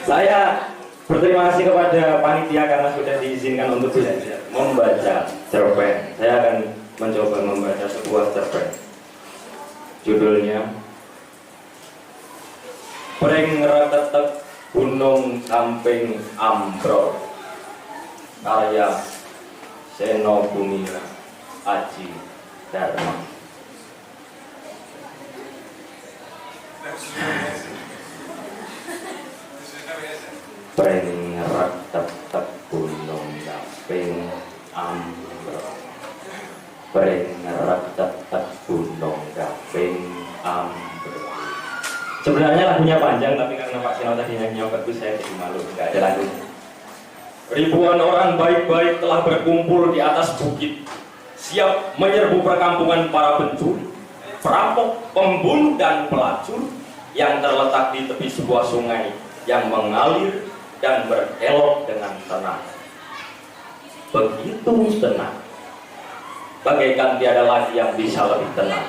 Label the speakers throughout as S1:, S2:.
S1: Saya berterima kasih kepada panitia karena sudah diizinkan untuk belajar membaca cerpen. Saya akan mencoba membaca sebuah cerpen. Judulnya Pring Retetek Gunung Samping Ambrol, karya Seno Bumira Aji Dharma. Pring retetek gunung samping ambrol, pring retetek gunung samping ambrol. Sebenarnya lagunya panjang, tapi karena Pak Sino tadi nyanyi bagus, saya jadi malu, nggak ada lagunya. Ribuan orang baik-baik telah berkumpul di atas bukit, siap menyerbu perkampungan para pencuri, perampok, pembunuh, dan pelacur yang terletak di tepi sebuah sungai yang mengalir dan berkelok dengan tenang. Begitu tenang, bagaikan tiada lagi yang bisa lebih tenang,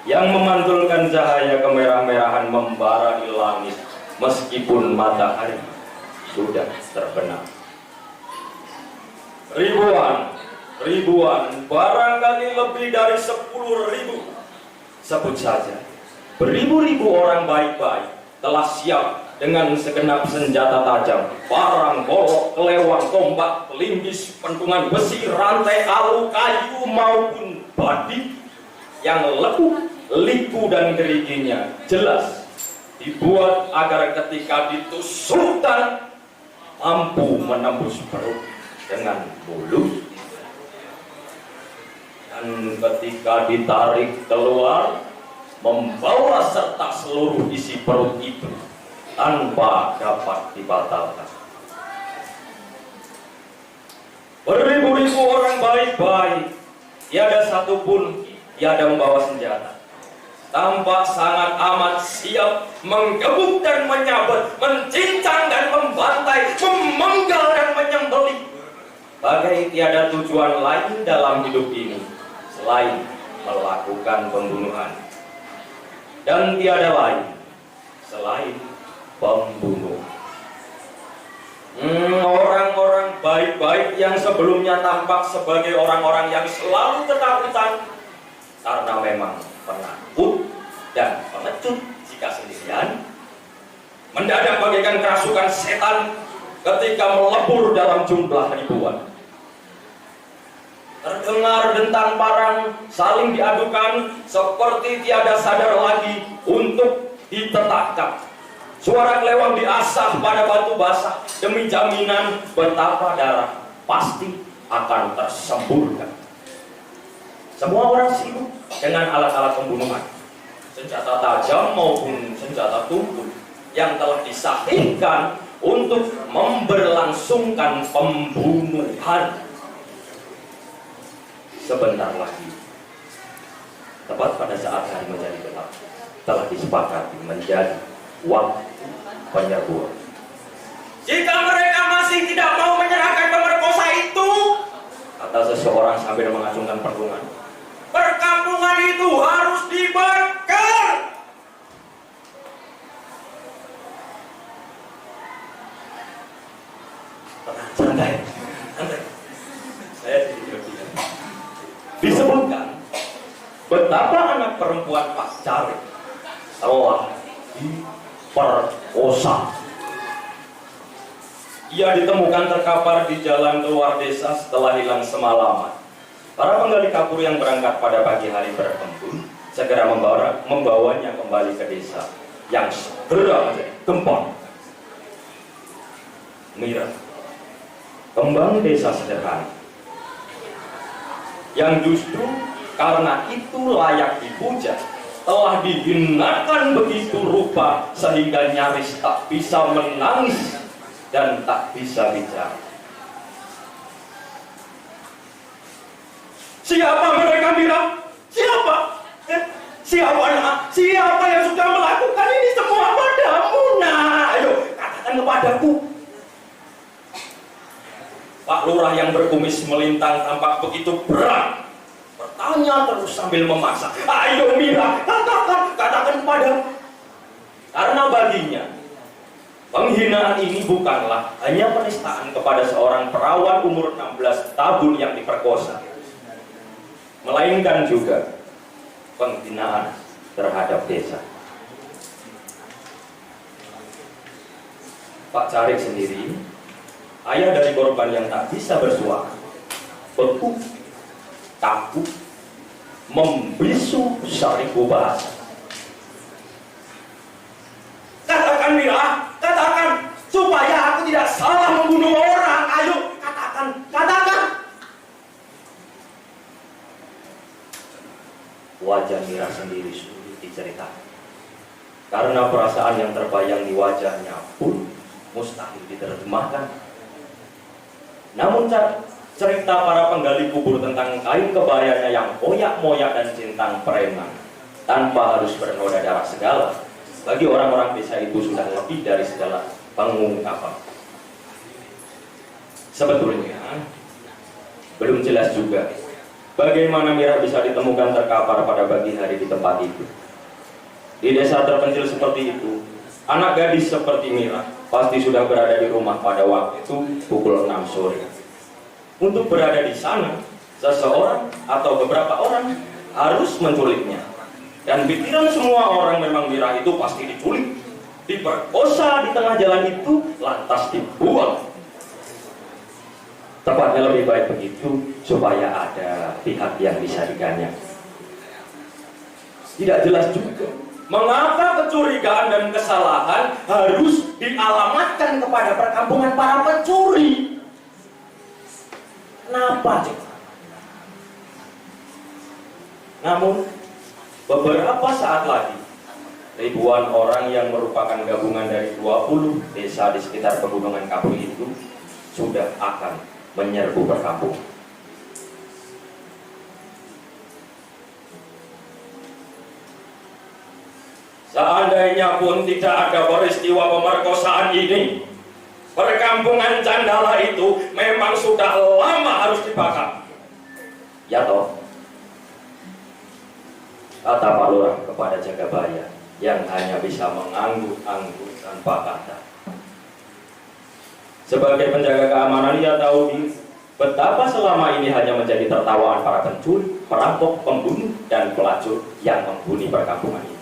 S1: yang memantulkan cahaya kemerah-merahan membara di langit meskipun matahari sudah terbenam. Ribuan, barangkali lebih dari 10.000, sebut saja beribu-ribu orang baik-baik telah siap dengan segenap senjata tajam, parang, golok, kelewang, tombak, pelimbis, pentungan besi, rantai, alu, kayu maupun badik yang lekuk, liku dan geriginya jelas dibuat agar ketika ditusukkan mampu menembus perut dengan mulus, dan ketika ditarik keluar membawa serta seluruh isi perut itu tanpa dapat dibatalkan. Beribu-ribu orang baik-baik, tiada satupun tiada membawa senjata, tampak sangat amat siap menggebuk dan menyabet, mencincang dan membantai, memenggal dan menyembelih, bagai tiada tujuan lain dalam hidup ini selain melakukan pembunuhan, dan tiada lain selain pembunuh. Orang-orang baik-baik yang sebelumnya tampak sebagai orang-orang yang selalu ketakutan karena memang penakut dan pengecut jika sendirian, mendadak bagaikan kerasukan setan ketika melebur dalam jumlah ribuan. Terdengar dentang parang saling diadukan seperti tiada sadar lagi untuk ditetakkan. Suara kelewang diasah pada batu basah demi jaminan betapa darah pasti akan tersemburkan. Semua orang sibuk dengan alat-alat pembunuhan, senjata tajam maupun senjata tumpul yang telah disahihkan untuk memberlangsungkan pembunuhan. Sebentar lagi, tepat pada saat hari menjadi gelap, telah disepakati menjadi waktu penyerbuan. Jika mereka masih tidak mau menyerahkan pemerkosa itu, kata seseorang sambil mengacungkan perlungan, perkampungan itu harus dibakar. Santai. Saya tidak. Disebutkan betapa anak perempuan Pascari telah diperkosa. Ia ditemukan terkapar di jalan keluar desa setelah hilang semalaman. Para penggali kapur yang berangkat pada pagi hari berembun segera membawanya kembali ke desa yang segera gempar. Mira, kembang desa sederhana yang justru karena itu layak dipuja, telah dihinakan begitu rupa sehingga nyaris tak bisa menangis dan tak bisa bicara. Siapa mereka, Mira? Siapa? Siapa yang sudah melakukan ini semua padamu? Nah, ayo katakan kepadaku. Pak Lurah yang berkumis melintang tampak begitu berat, bertanya terus sambil memaksa. Ayo Mira, katakan padaku. Karena baginya Penghinaan ini bukanlah hanya penistaan kepada seorang perawan umur 16 tahun yang diperkosa, melainkan juga penghinaan terhadap desa. Pak Carik sendiri, ayah dari korban yang tak bisa bersuara, beku, kaku, membisu seribu bahasa. Katakan Mira, katakan, supaya aku tidak salah membunuh orang. Ayo, katakan, katakan. Wajah Mira sendiri sulit diceritakan, karena perasaan yang terbayang di wajahnya pun mustahil diterjemahkan. Namun cerita para penggali kubur tentang kain kebayanya yang moyak-moyak dan centang preman tanpa harus bernoda darah segala, bagi orang-orang desa itu sudah lebih dari segala pengungkapan. Sebetulnya belum jelas juga bagaimana Mira bisa ditemukan terkapar pada pagi hari di tempat itu. Di desa terpencil seperti itu, anak gadis seperti Mira pasti sudah berada di rumah pada waktu pukul 6 sore. Untuk berada di sana, seseorang atau beberapa orang harus menculiknya. Dan pikiran semua orang memang Mira itu pasti diculik, diperkosa di tengah jalan itu, lantas dibuang. Tepatnya lebih baik begitu, supaya ada pihak yang bisa diganyang. Tidak jelas juga mengapa kecurigaan dan kesalahan harus dialamatkan kepada perkampungan para pencuri. Kenapa coba? Namun beberapa saat lagi, ribuan orang yang merupakan gabungan dari 20 desa di sekitar pegunungan Kapur itu sudah akan menyerbu perkampungan. Seandainya pun tidak ada peristiwa pemerkosaan ini, perkampungan Candala itu memang sudah lama harus dibakar. Ya toh? Kata Pak Lurah kepada Jagabaya yang hanya bisa mengangguk-angguk tanpa kata. Sebagai penjaga keamanan, ia tahu betapa selama ini hanya menjadi tertawaan para pencuri, perampok, pembunuh, dan pelacur yang menghuni perkampungan itu.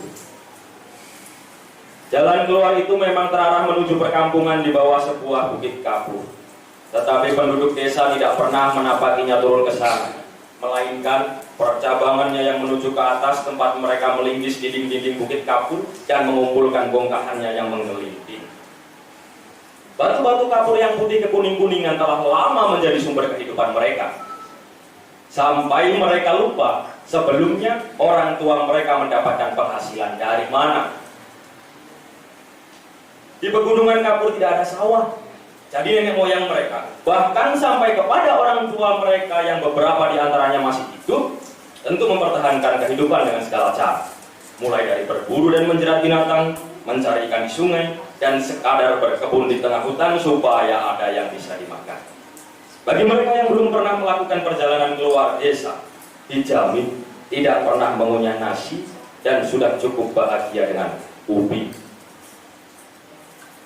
S1: Jalan keluar itu memang terarah menuju perkampungan di bawah sebuah bukit kapur. Tetapi penduduk desa tidak pernah menapakinya turun ke sana, melainkan percabangannya yang menuju ke atas tempat mereka melingkis dinding-dinding bukit kapur dan mengumpulkan bongkahannya yang menggelinding. Batu-batu kapur yang putih kekuning-kuningan telah lama menjadi sumber kehidupan mereka. Sampai mereka lupa sebelumnya orang tua mereka mendapatkan penghasilan dari mana. Di pegunungan Kapur tidak ada sawah. Jadi nenek moyang mereka, bahkan sampai kepada orang tua mereka yang beberapa di antaranya masih hidup, tentu mempertahankan kehidupan dengan segala cara. Mulai dari berburu dan menjerat binatang, mencari ikan di sungai, dan sekadar berkebun di tengah hutan supaya ada yang bisa dimakan. Bagi mereka yang belum pernah melakukan perjalanan keluar desa, dijamin tidak pernah mengunyah nasi dan sudah cukup bahagia dengan ubi.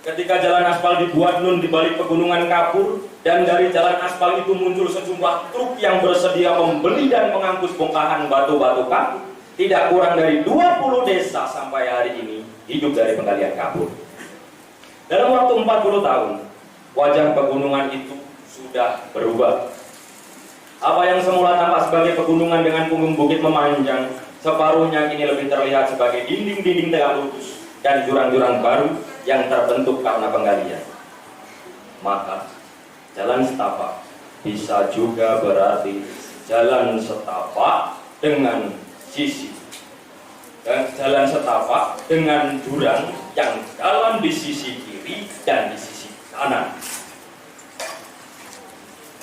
S1: Ketika jalan aspal dibuat nun di balik pegunungan Kapur, dan dari jalan aspal itu muncul sejumlah truk yang bersedia membeli dan mengangkut bongkahan batu-batu kapur, tidak kurang dari 20 desa sampai hari ini hidup dari penggalian kapur. Dalam waktu 40 tahun, wajah pegunungan itu sudah berubah. Apa yang semula tampak sebagai pegunungan dengan punggung bukit memanjang, separuhnya kini lebih terlihat sebagai dinding-dinding tegak lurus dan jurang-jurang baru yang terbentuk karena penggalian. Maka jalan setapak bisa juga berarti jalan setapak dengan sisi, dan jalan setapak dengan jurang yang dalam di sisi kiri dan di sisi kanan.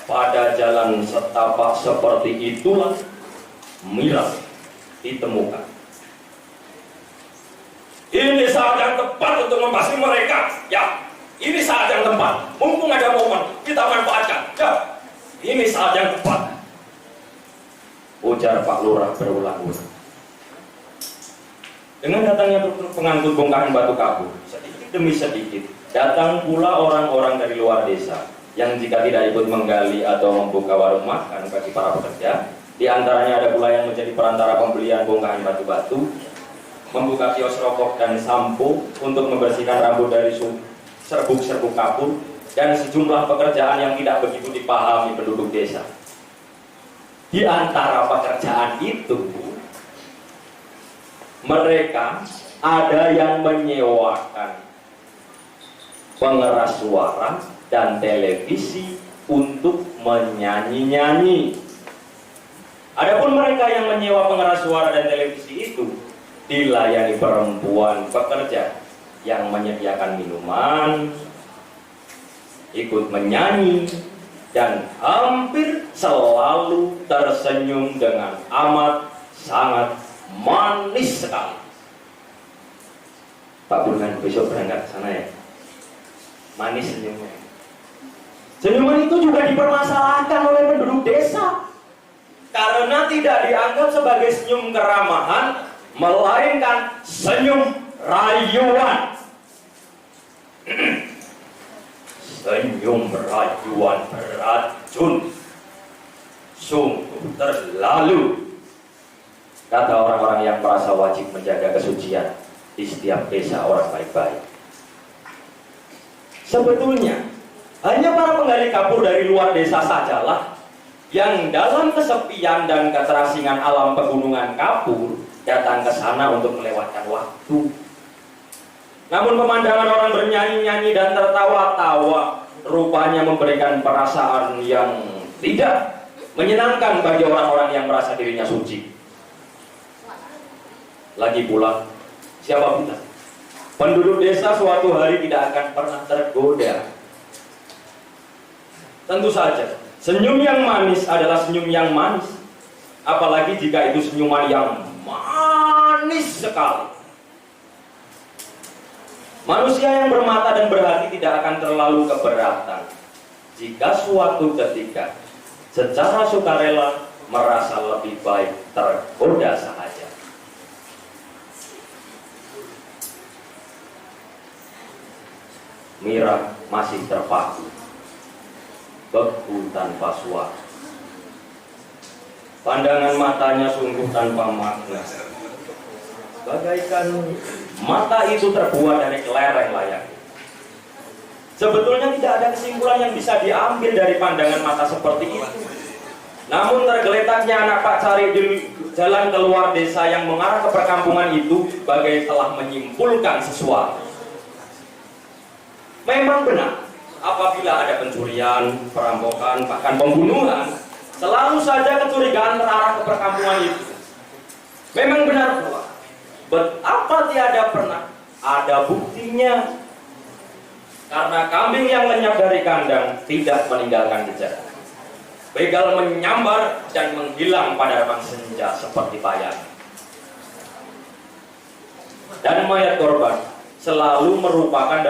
S1: Pada jalan setapak seperti itulah Mira ditemukan. Ini saat yang tepat untuk membasmi mereka. Ya, ini saat yang tepat. Mumpung ada momen, kita manfaatkan. Ya, ini saat yang tepat. Ujar Pak Lurah berulang-ulang. Dengan datangnya truk pengangkut bongkahan batu kapur, sedikit demi sedikit, Datang pula orang-orang dari luar desa yang jika tidak ikut menggali atau membuka warung makan bagi para pekerja, di antaranya ada pula yang menjadi perantara pembelian bongkahan batu-batu, membuka kios rokok dan sampo untuk membersihkan rambut dari serbuk-serbuk kapur, dan sejumlah pekerjaan yang tidak begitu dipahami penduduk desa. Di antara pekerjaan itu, mereka ada yang menyewakan pengeras suara dan televisi untuk menyanyi-nyanyi. Adapun mereka yang menyewa pengeras suara dan televisi itu dilayani perempuan pekerja yang menyediakan minuman, ikut menyanyi, dan hampir selalu tersenyum dengan amat sangat manis sekali. Pak Burhan besok berangkat ke sana ya. Manis senyumnya. Senyuman itu juga dipermasalahkan oleh penduduk desa karena tidak dianggap sebagai senyum keramahan, melainkan senyum rayuan. Senyum rayuan beracun, sungguh terlalu, kata orang-orang yang merasa wajib menjaga kesucian di setiap desa orang baik-baik. Sebetulnya hanya para penggali kapur dari luar desa sajalah yang dalam kesepian dan keterasingan alam pegunungan kapur datang ke sana untuk melewatkan waktu. Namun pemandangan orang bernyanyi-nyanyi dan tertawa-tawa rupanya memberikan perasaan yang tidak menyenangkan bagi orang-orang yang merasa dirinya suci. Lagi pula, siapa bilang penduduk desa suatu hari tidak akan pernah tergoda? Tentu saja, senyum yang manis adalah senyum yang manis, apalagi jika itu senyuman yang manis sekali. Manusia yang bermata dan berhati tidak akan terlalu keberatan jika suatu ketika secara sukarela merasa lebih baik tergoda saja. Mira masih terpaku, beku tanpa suara. Pandangan matanya sungguh tanpa makna, bagaikan mata itu terbuat dari kelereng layar. Sebetulnya tidak ada kesimpulan yang bisa diambil dari pandangan mata seperti itu. Namun tergeletaknya anak Pak Cari di jalan keluar desa yang mengarah ke perkampungan itu bagai telah menyimpulkan sesuatu. Memang benar, apabila ada pencurian, perampokan, bahkan pembunuhan, selalu saja kecurigaan terarah ke perkampungan itu. Memang benar pula, betapa tiada pernah ada buktinya. Karena kambing yang lenyap dari kandang tidak meninggalkan jejak. Begal menyambar dan menghilang pada harapan senja seperti bayang. Dan mayat korban selalu merupakan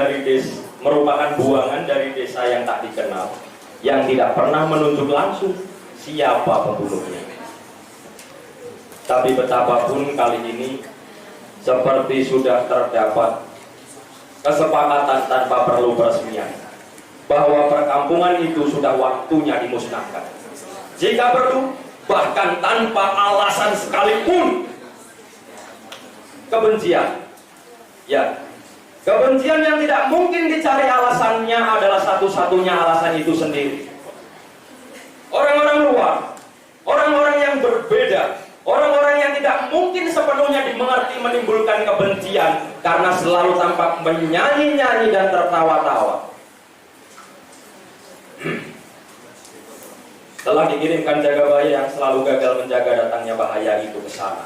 S1: buangan dari desa yang tak dikenal, yang tidak pernah menunjuk langsung siapa pembunuhnya. Tapi betapapun kali ini seperti sudah terdapat kesepakatan tanpa perlu peresmian bahwa perkampungan itu sudah waktunya dimusnahkan. Jika perlu, bahkan tanpa alasan sekalipun. Kebencian, ya, kebencian yang tidak mungkin dicari alasannya adalah satu-satunya alasan itu sendiri. Orang-orang luar, orang-orang yang berbeda, orang-orang yang tidak mungkin sepenuhnya dimengerti menimbulkan kebencian karena selalu tampak menyanyi-nyanyi dan tertawa-tawa. Telah dikirimkan Jagabaya yang selalu gagal menjaga datangnya bahaya itu ke sana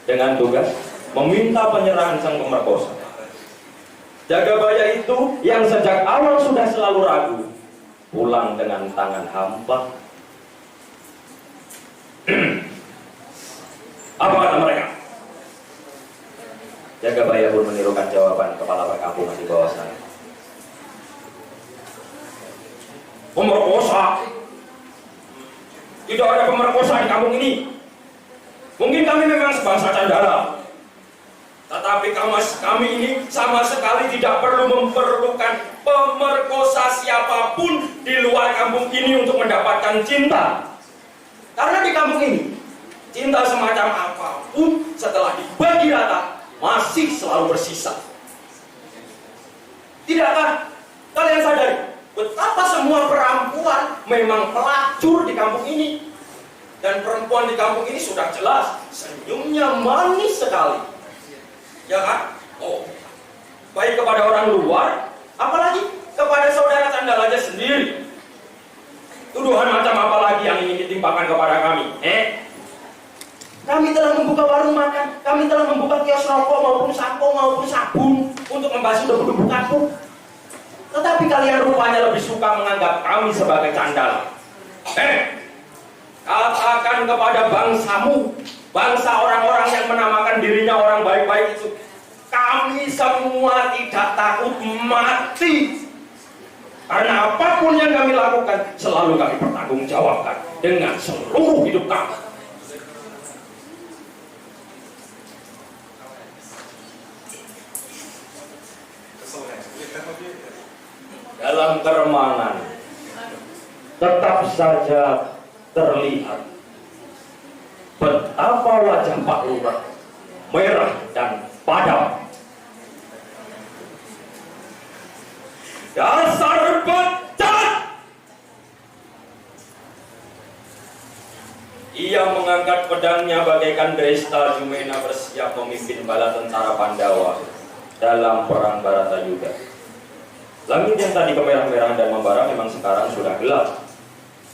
S1: dengan tugas meminta penyerahan sang pemerkosa. Jagabaya itu yang sejak awal sudah selalu ragu pulang dengan tangan hampa. Apa kata mereka? Jagabaya pun menirukan jawaban kepala perkampungan di bawah sana. Pemerkosa? Tidak ada pemerkosa di kampung ini. Mungkin kami memang sebangsa Candala, tetapi kami ini sama sekali
S2: tidak perlu memerlukan pemerkosa siapapun di luar kampung ini untuk mendapatkan cinta. Karena di kampung ini, cinta semacam apapun setelah dibagi rata masih selalu bersisa. Tidakkah kalian sadari betapa semua perempuan memang pelacur di kampung ini? Dan perempuan di kampung ini sudah jelas senyumnya manis sekali, ya kan? Oh, baik kepada orang luar, apalagi kepada saudara Candalanya sendiri. Tuduhan macam apa lagi yang ingin ditimpakan kepada kami? Kami telah membuka warung makan, kami telah membuka kios rokok maupun sampo maupun sabun untuk membasuh debu-debu kampung. Tetapi kalian rupanya lebih suka menganggap kami sebagai candala. Katakan kepada bangsamu, bangsa orang-orang yang menamakan dirinya orang baik-baik itu, kami semua tidak takut mati. Karena apapun yang kami lakukan, selalu kami pertanggungjawabkan dengan seluruh hidup kami. Dalam keremangan, tetap saja terlihat betapa wajah Pak Lurah merah dan padam. Dasar becat! Ia mengangkat pedangnya bagaikan Dresta Jumena bersiap memimpin bala tentara Pandawa dalam perang Baratayuda. Langit yang tadi kemerah-merahan dan membara memang sekarang sudah gelap.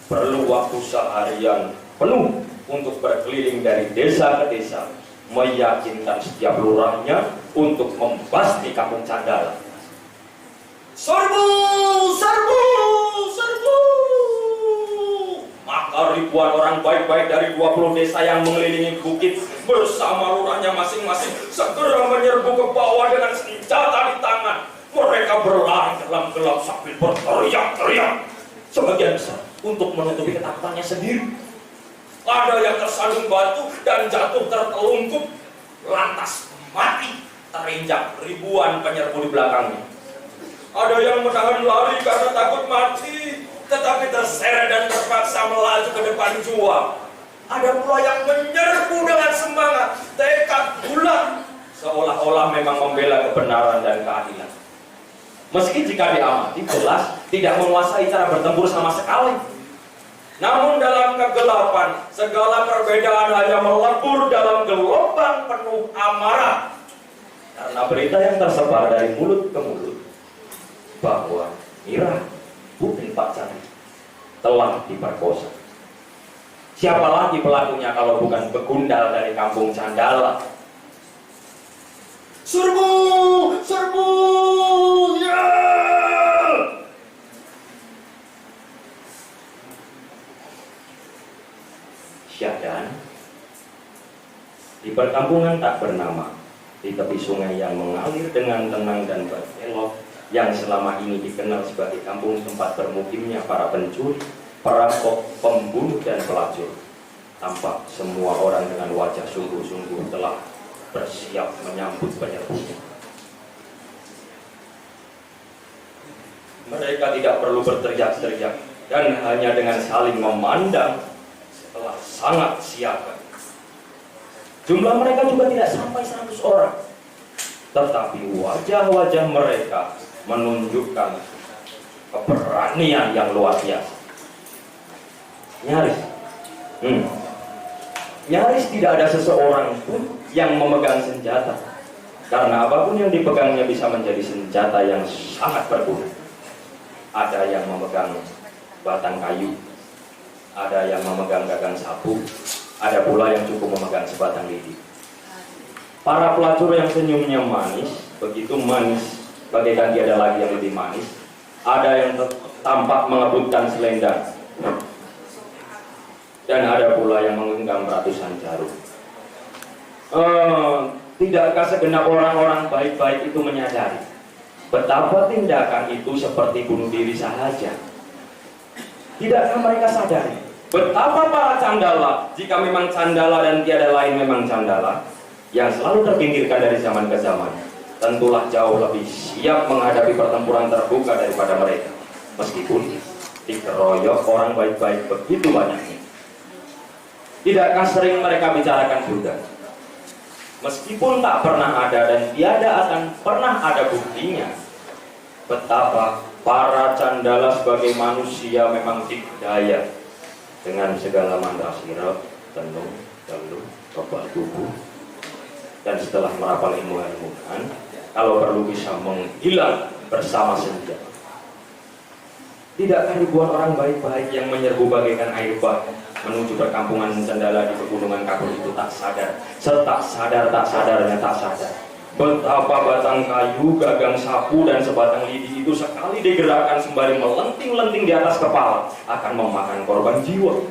S2: Perlu waktu seharian penuh untuk berkeliling dari desa ke desa, meyakinkan setiap lurahnya untuk membasmi kampung Candala. Serbu! Serbu! Serbu! Maka ribuan orang baik-baik dari 20 desa yang mengelilingi bukit bersama lurahnya masing-masing segera menyerbu ke bawah dengan senjata di tangan. Mereka berlari dalam gelap sambil berteriak-teriak, sebagian besar untuk menutupi ketakutannya sendiri. Ada yang tersandung batu dan jatuh tertelungkup, lantas mati terinjak ribuan penyerbu di belakangnya. Ada yang menahan lari karena takut mati, tetapi terseret dan terpaksa melaju ke depan jua. Ada pula yang menyerbu dengan semangat, tekad bulat, seolah-olah memang membela kebenaran dan keadilan. Meski jika diamati jelas tidak menguasai cara bertempur sama sekali. Namun dalam kegelapan, segala perbedaan hanya melebur dalam gelombang penuh amarah. Karena berita yang tersebar dari mulut ke mulut bahwa Mira, putri Pak Candi, telah diperkosa. Siapa lagi pelakunya kalau bukan begundal dari kampung Candala? Serbu! Serbu! Ya! Syahdan, di perkampungan tak bernama, di tepi sungai yang mengalir dengan tenang dan berkelok, yang selama ini dikenal sebagai kampung tempat bermukimnya para pencuri, perampok, pembunuh dan pelacur, tampak semua orang dengan wajah sungguh-sungguh telah bersiap menyambut penyerbunya. Mereka tidak perlu berteriak-teriak dan hanya dengan saling memandang telah sangat siaga. Jumlah mereka juga tidak sampai 100 orang, tetapi wajah-wajah mereka menunjukkan keberanian yang luar biasa. Nyaris tidak ada seseorang pun yang memegang senjata, karena apapun yang dipegangnya bisa menjadi senjata yang sangat berguna. Ada yang memegang batang kayu, ada yang memegang gagang sapu, ada pula yang cukup memegang sebatang lidi. Para pelacur yang senyumnya manis, begitu manis bagaikan tiada lagi yang lebih manis. Ada yang tampak mengebutkan selendang, dan ada pula yang menggenggam ratusan jarum. Tidakkah segenap orang-orang baik-baik itu menyadari betapa tindakan itu seperti bunuh diri saja? Tidakkah mereka sadari betapa para candala, jika memang candala dan tiada lain memang candala, yang selalu terpinggirkan dari zaman ke zaman, tentulah jauh lebih siap menghadapi pertempuran terbuka daripada mereka. Meskipun dikeroyok orang baik-baik begitu banyaknya. Tidakkah sering mereka bicarakan surga? Meskipun tak pernah ada dan tiada akan pernah ada buktinya, betapa para candala sebagai manusia memang dikdaya dengan segala mantra sirap, tenung, teluh, obat tubuh, dan setelah merapal ilmu-ilmuan, kalau perlu bisa menghilang bersama senja. Tidakkah ribuan orang baik-baik yang menyerbu bagaikan air bah menuju perkampungan candala di pegunungan Kapur itu tak sadar, tak sadarnya tak sadar, betapa batang kayu, gagang sapu, dan sebatang lidi itu sekali digerakkan sembari melenting-lenting di atas kepala akan memakan korban jiwa.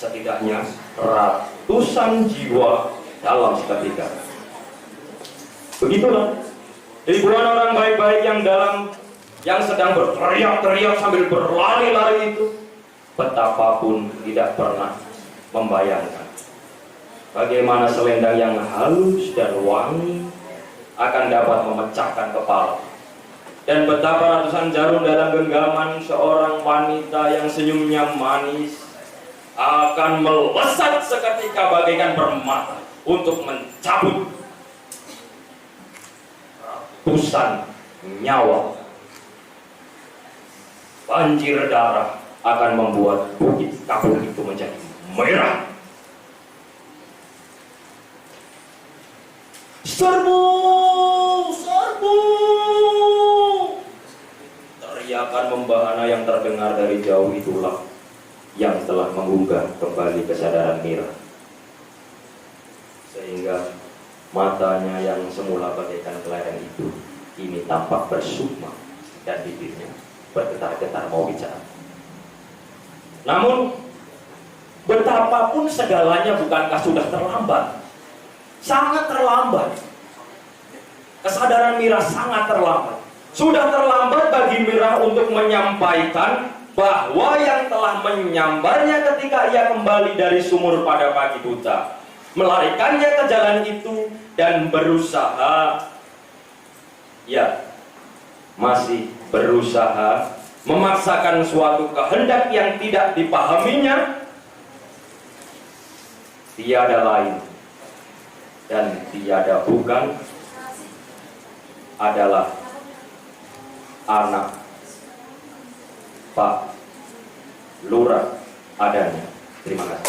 S2: Setidaknya ratusan jiwa dalam seketika. Begitulah ribuan orang baik-baik yang sedang berteriak-teriak sambil berlari-lari itu, betapapun tidak pernah membayangkan bagaimana selendang yang halus dan wangi akan dapat memecahkan kepala, dan betapa ratusan jarum dalam genggaman seorang wanita yang senyumnya manis akan melesat seketika bagaikan permata untuk mencabut ratusan nyawa. Banjir darah akan membuat bukit Kapur itu menjadi merah. Serbu! Serbu! Teriakan membahana yang terdengar dari jauh itulah yang telah menggugah kembali kesadaran Mira, sehingga matanya yang semula bagaikan kelereng itu kini tampak bersukma dan bibirnya bergetar-getar mau bicara. Namun betapapun segalanya bukankah sudah terlambat? Sangat terlambat. Kesadaran Mira sangat terlambat. Sudah terlambat bagi Mira untuk menyampaikan bahwa yang telah menyambarnya ketika ia kembali dari sumur pada pagi buta, melarikannya ke jalan itu dan berusaha, masih berusaha memaksakan suatu kehendak yang tidak dipahaminya, tiada lain dan tiada bukan adalah anak Pak Lurah Adanya. Terima kasih.